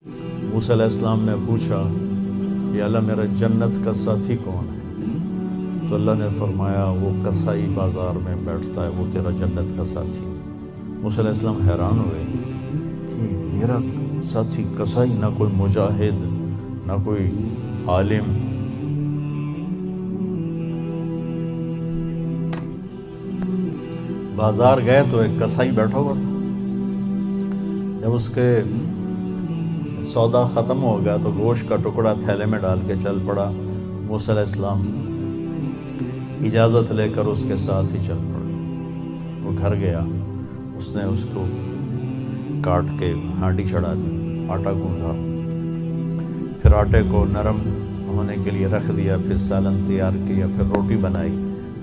موسیٰ علیہ السلام نے پوچھا کہ اللہ میرا جنت کا ساتھی کون ہے؟ تو اللہ نے فرمایا وہ کسائی بازار میں بیٹھتا ہے، وہ تیرا جنت کا ساتھی۔ موسیٰ علیہ السلام حیران ہوئے کہ میرا ساتھی کسائی، نہ کوئی مجاہد نہ کوئی عالم۔ بازار گئے تو ایک کسائی بیٹھا ہوا تھا۔ جب اس کے سودا ختم ہو گیا تو گوشت کا ٹکڑا تھیلے میں ڈال کے چل پڑا۔ موسیٰ علیہ السلام اجازت لے کر اس کے ساتھ ہی چل پڑے۔ وہ گھر گیا، اس نے اس کو کاٹ کے ہانڈی چڑھا دی، آٹا گوندھا، پھر آٹے کو نرم ہونے کے لیے رکھ دیا، پھر سالن تیار کیا، پھر روٹی بنائی،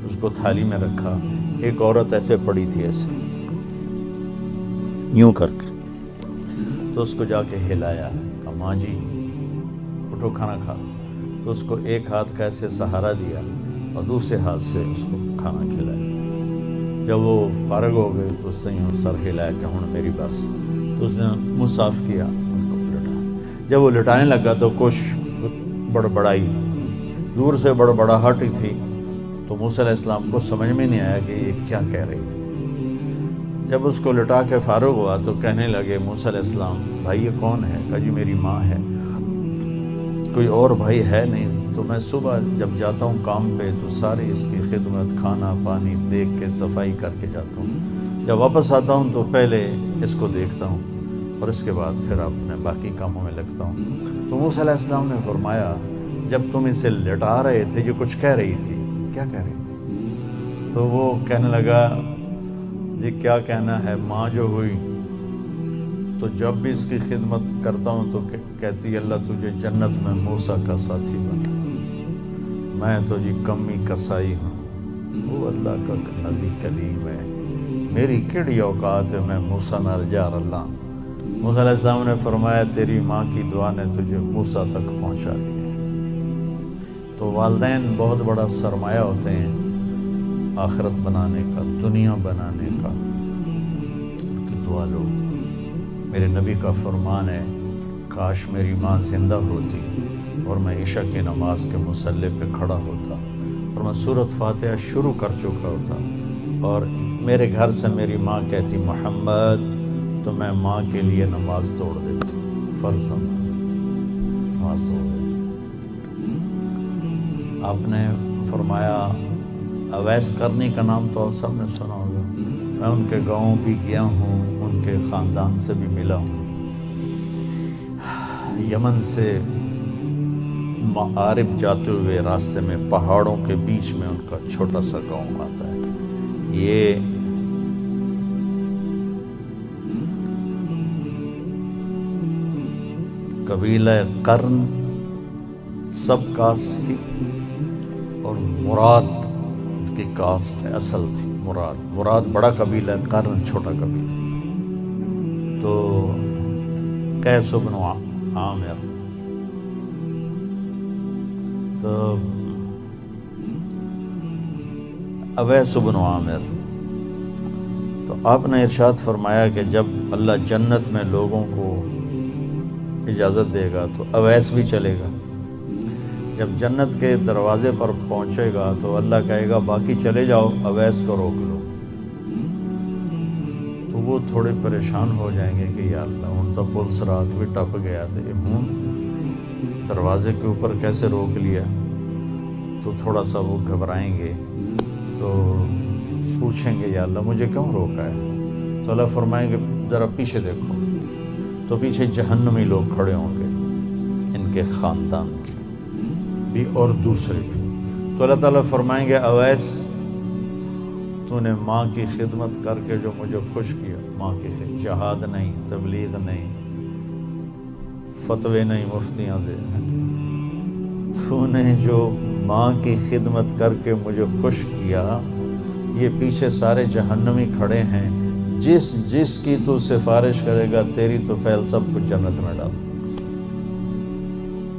اس کو تھالی میں رکھا۔ ایک عورت ایسے پڑی تھی، ایسے یوں کر کے، تو اس کو جا کے ہلایا، کہا ماں جی اٹھو کھانا کھا۔ تو اس کو ایک ہاتھ کا ایسے سہارا دیا اور دوسرے ہاتھ سے اس کو کھانا کھلایا۔ جب وہ فارغ ہو گئے تو اس نے یوں سر ہلایا کہ ہن میری بس۔ تو اس نے منہ صاف کیا، ان کو لٹایا۔ جب وہ لٹانے لگا تو کچھ بڑبڑائی، دور سے بڑبڑاہٹ ہی تھی، تو موسیٰ علیہ السلام کو سمجھ میں نہیں آیا کہ یہ کیا کہہ رہی ہے۔ جب اس کو لٹا کے فارغ ہوا تو کہنے لگے موسیٰ علیہ السلام بھائی یہ کون ہے؟ کہا جی میری ماں ہے، کوئی اور بھائی ہے نہیں۔ تو میں صبح جب جاتا ہوں کام پہ تو سارے اس کی خدمت، کھانا پانی دیکھ کے صفائی کر کے جاتا ہوں، جب واپس آتا ہوں تو پہلے اس کو دیکھتا ہوں اور اس کے بعد پھر اپنے باقی کاموں میں لگتا ہوں۔ تو موسیٰ علیہ السلام نے فرمایا جب تم اسے لٹا رہے تھے یہ کچھ کہہ رہی تھی، کیا کہہ رہی تھی؟ تو وہ کہنے لگا جی کیا کہنا ہے، ماں جو ہوئی تو جب بھی اس کی خدمت کرتا ہوں تو کہتی ہے اللہ تجھے جنت میں موسیٰ کا ساتھی بنا، میں تو جی کمی کسائی ہوں، وہ اللہ کا نبی کلیم ہے، میری کیڑی اوقات ہے میں موسیٰ نال جا رہا۔ موسیٰ علیہ السلام نے فرمایا تیری ماں کی دعا نے تجھے موسیٰ تک پہنچا دیا۔ تو والدین بہت بڑا سرمایہ ہوتے ہیں آخرت بنانے کا، دنیا بنانے کا، ان کی دعا لو۔ میرے نبی کا فرمان ہے کاش میری ماں زندہ ہوتی اور میں عشاء کی نماز کے مصلی پہ کھڑا ہوتا اور میں سورۃ فاتحہ شروع کر چکا ہوتا اور میرے گھر سے میری ماں کہتی محمد، تو میں ماں کے لیے نماز توڑ دیتی، فرض نماز توڑ دیتی۔ آپ نے فرمایا اویس کرنی کا نام تو سب نے سنا ہوگا، میں ان کے گاؤں بھی گیا ہوں، ان کے خاندان سے بھی ملا ہوں۔ یمن سے معارب جاتے ہوئے راستے میں پہاڑوں کے بیچ میں ان کا چھوٹا سا گاؤں آتا ہے۔ یہ قبیلہ قرن سب کاسٹ تھی اور مراد کی کاسٹ اصل تھی، مراد بڑا قبیلہ، قرن چھوٹا قبیلہ۔ تو قیس بن عامر، تو اویس بن عامر، تو آپ نے ارشاد فرمایا کہ جب اللہ جنت میں لوگوں کو اجازت دے گا تو اویس بھی چلے گا۔ جب جنت کے دروازے پر پہنچے گا تو اللہ کہے گا باقی چلے جاؤ، اویس کو روک لو۔ تو وہ تھوڑے پریشان ہو جائیں گے کہ یا اللہ ہوں تو پولیس رات بھی ٹپ گیا تھے، ہوں دروازے کے اوپر کیسے روک لیا؟ تو تھوڑا سا وہ گھبرائیں گے، تو پوچھیں گے یا اللہ مجھے کیوں روکا ہے؟ تو اللہ فرمائیں گے ذرا پیچھے دیکھو، تو پیچھے جہنمی لوگ کھڑے ہوں گے، ان کے خاندان کے بھی اور دوسرے بھی۔ تو اللہ تعالیٰ فرمائیں گے اویس تو نے ماں کی خدمت کر کے جو مجھے خوش کیا، ماں کی خدمت، جہاد نہیں، تبلیغ نہیں، فتوے نہیں، مفتیاں دے، تو نے جو ماں کی خدمت کر کے مجھے خوش کیا، یہ پیچھے سارے جہنمی کھڑے ہیں، جس کی تو سفارش کرے گا تیری تو فعل سب کچھ جنت میں ڈال۔